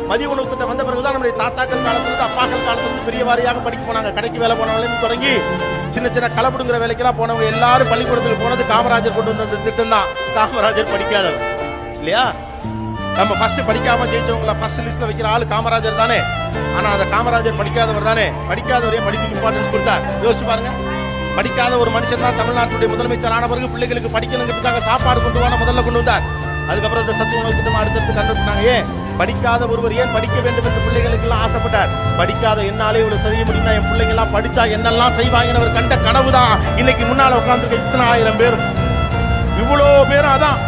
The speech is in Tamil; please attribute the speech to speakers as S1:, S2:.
S1: மதிய உணவு திட்டம் வந்த பிறகுதான் நம்முடைய தாத்தாக்கள் காலத்திலிருந்து அப்பாக்கள் காலத்திலிருந்து பெரிய வாரியாக படிக்க போனாங்க. கடைக்கு வேலை போனவங்க தொடங்கி சின்ன சின்ன களப்பிடுங்கிற வேலைக்கெல்லாம் போனவங்க எல்லாரும் பள்ளிக்கூடத்துக்கு போனது காமராஜர் கொண்டு வந்த திட்டம் தான். காமராஜர் படிக்காதவர் இல்லையா? நம்ம ஃபர்ஸ்ட் படிக்காம ஜெயிச்சவங்கள ஃபர்ஸ்ட் லிஸ்ட்ல வைக்கிற ஆளு காமராஜர் தானே. ஆனா அந்த காமராஜர் படிக்காதவர் தானே. படிக்காதவரே படிப்புக்கு இம்பார்ட்டன்ஸ் கொடுத்தார். யோசிச்சு பாருங்க. படிக்காத ஒரு மனுஷன் தான் தமிழ்நாட்டுடைய முதலமைச்சர் ஆன பிறகு பிள்ளைகளுக்கு படிக்கணுங்கிறதுக்காக சாப்பாடு கொண்டு வான முதல்ல கொண்டு வந்தார். அதுக்கப்புறம் இந்த சத்துணவு உணவு திட்டம் அடுத்தடுத்து கண்டுபிடிச்சாங்க. ஏன் படிக்காத ஒருவர் ஏன் படிக்க வேண்டும் என்று பிள்ளைகளுக்கு எல்லாம் ஆசைப்பட்டார். படிக்காத என்னாலே இவ்வளவு செய்ய முடியும்னா என் பிள்ளைங்க எல்லாம் படிச்சா என்னெல்லாம் செய்வாங்கன்னு அவர் கண்ட கனவு தான் இன்னைக்கு முன்னால உட்கார்ந்துருக்க இத்தனை ஆயிரம் பேரும் இவ்வளோ பேரும். அதான்